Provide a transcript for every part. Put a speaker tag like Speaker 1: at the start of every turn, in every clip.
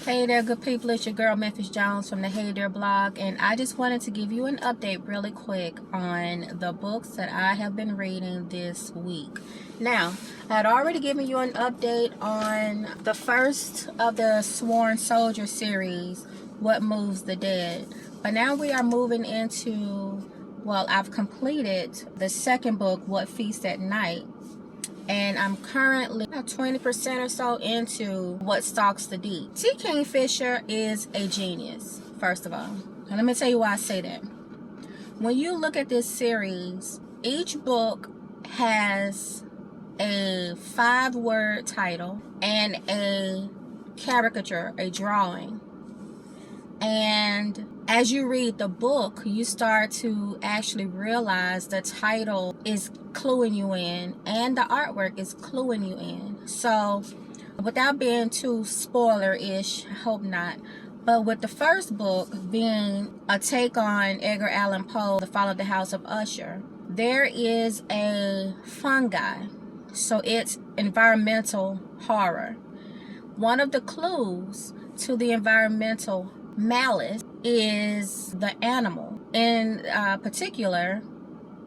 Speaker 1: Hey there, good people. It's your girl Memphis Jones from the Hey There blog, and I just wanted to give you an update really quick on the books that I have been reading this week. Now, I had already given you an update on the first of the Sworn Soldier series, What Moves the Dead, but now we are moving into, well, I've completed the second book, What Feasts at Night. And I'm currently 20% or so into What Stalks the Deep. T. Kingfisher is a genius, first of all. And let me tell you why I say that. When you look at this series, each book has a 5-word title and a caricature, a drawing. And as you read the book, you start to actually realize the title is cluing you in and the artwork is cluing you in. So without being too spoiler-ish, I hope not, but with the first book being a take on Edgar Allan Poe, The Fall of the House of Usher, there is a fungi. So it's environmental horror. One of the clues to the environmental malice is the animal, in particular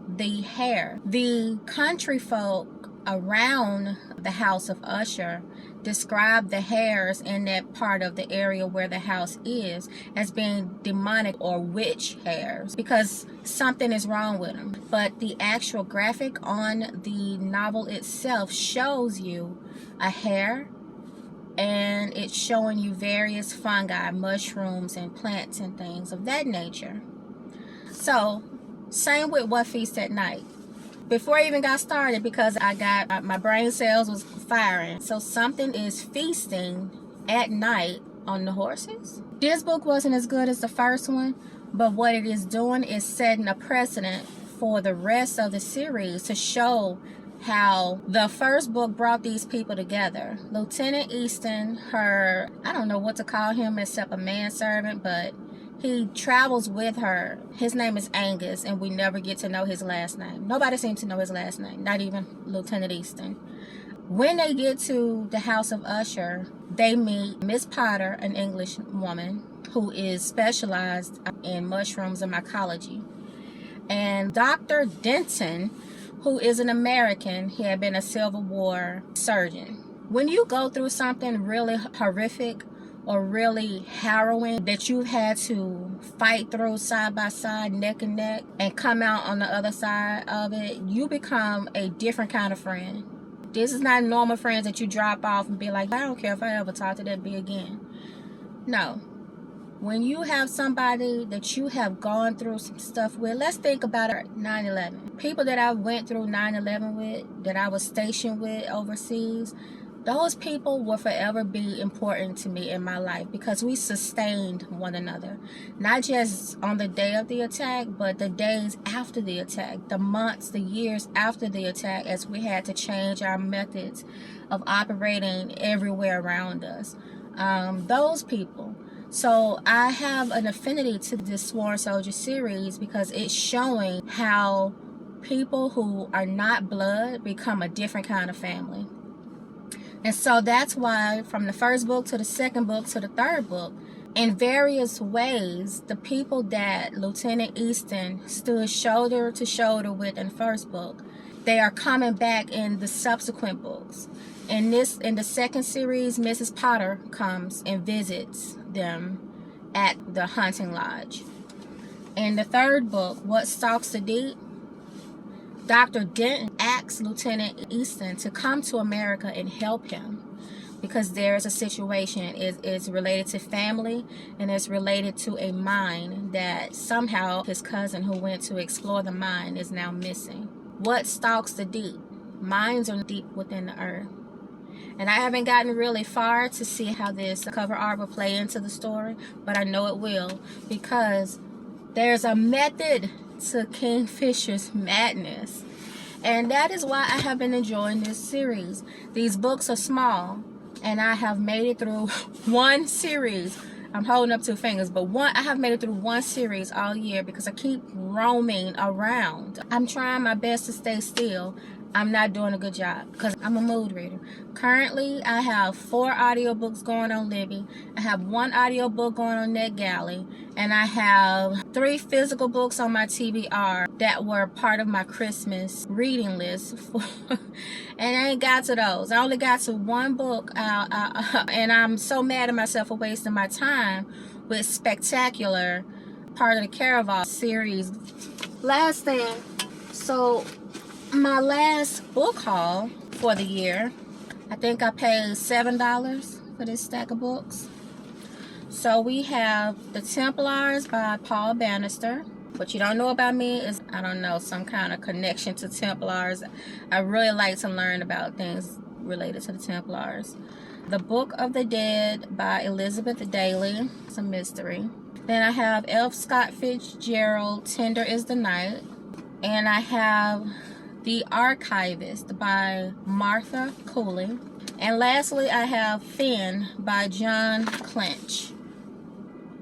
Speaker 1: the hare. The country folk around the house of Usher describe the hares in that part of the area where the house is as being demonic or witch hares because something is wrong with them. But the actual graphic on the novel itself shows you a hare, and it's showing you various fungi, mushrooms, and plants and things of that nature. So, same with What Feasts at Night. Before I even got started, because I got, my brain cells was firing. So something is feasting at night on the horses. This book wasn't as good as the first one, but what it is doing is setting a precedent for the rest of the series to show how the first book brought these people together. Lieutenant Easton, I don't know what to call him except a manservant, but he travels with her. His name is Angus, and we never get to know his last name. Nobody seems to know his last name, not even Lieutenant Easton. When they get to the House of Usher, they meet Miss Potter, an English woman who is specialized in mushrooms and mycology, and Dr. Denton, who is an American. He had been a Civil War surgeon. When you go through something really horrific or really harrowing that you've had to fight through side by side, neck and neck, and come out on the other side of it, you become a different kind of friend. This is not normal friends that you drop off and be like, I don't care if I ever talk to that bee again. No. When you have somebody that you have gone through some stuff with, let's think about it, 9/11. People that I went through 9/11 with, that I was stationed with overseas, those people will forever be important to me in my life because we sustained one another. Not just on the day of the attack, but the days after the attack, the months, the years after the attack, as we had to change our methods of operating everywhere around us. Those people. So I have an affinity to this Sworn Soldier series because it's showing how people who are not blood become a different kind of family. And so that's why from the first book to the second book to the third book, in various ways, the people that Lieutenant Easton stood shoulder to shoulder with in the first book, they are coming back in the subsequent books. In the second series, Mrs. Potter comes and visits them at the hunting lodge. In the third book, What Stalks the Deep, Dr. Denton asks Lieutenant Easton to come to America and help him because there's a situation. It's related to family, and it's related to a mine that somehow his cousin who went to explore the mine is now missing. What stalks the deep? Mines are deep within the earth. And I haven't gotten really far to see how this cover art will play into the story, but I know it will because there's a method to Kingfisher's madness. And that is why I have been enjoying this series. These books are small, and I have made it through one series. I'm holding up 2 fingers, but I have made it through one series all year because I keep roaming around. I'm trying my best to stay still. I'm not doing a good job because I'm a mood reader. Currently, I have 4 audiobooks going on Libby. I have 1 audiobook going on NetGalley. And I have 3 physical books on my TBR that were part of my Christmas reading list. And I ain't got to those. I only got to 1 book. And I'm so mad at myself for wasting my time with Spectacular, part of the Caraval series. Last thing, so my last book haul for the year, I think I paid $7 for this stack of books. So we have The Templars by Paul Bannister. What you don't know about me is, I don't know, some kind of connection to Templars. I really like to learn about things related to the Templars. The Book of the Dead by Elizabeth Daly. It's a mystery. Then I have F. Scott Fitzgerald, Tender is the Night. And I have The Archivist by Martha Cooley. And lastly, I have Finn by John Clinch.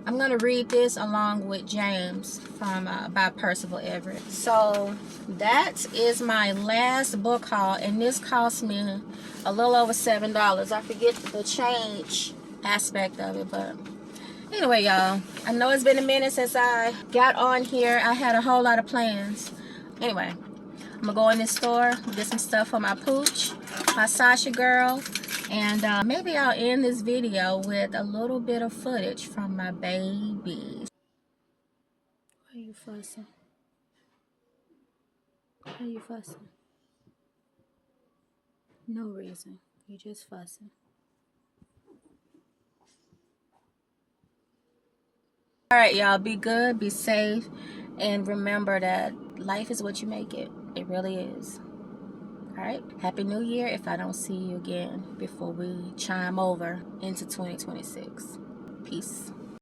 Speaker 1: I'm going to read this along with James from by Percival Everett. So that is my last book haul, and this cost me a little over $7. I forget the change aspect of it, but anyway, y'all, I know it's been a minute since I got on here. I had a whole lot of plans. Anyway, I'm gonna go in this store, get some stuff for my pooch, my Sasha girl, and maybe I'll end this video with a little bit of footage from my babies. Why are you fussing? Why are you fussing? No reason. You're just fussing. Alright, y'all, be good, be safe, and remember that life is what you make it. It really is. Alright, Happy New Year if I don't see you again before we chime over into 2026. Peace.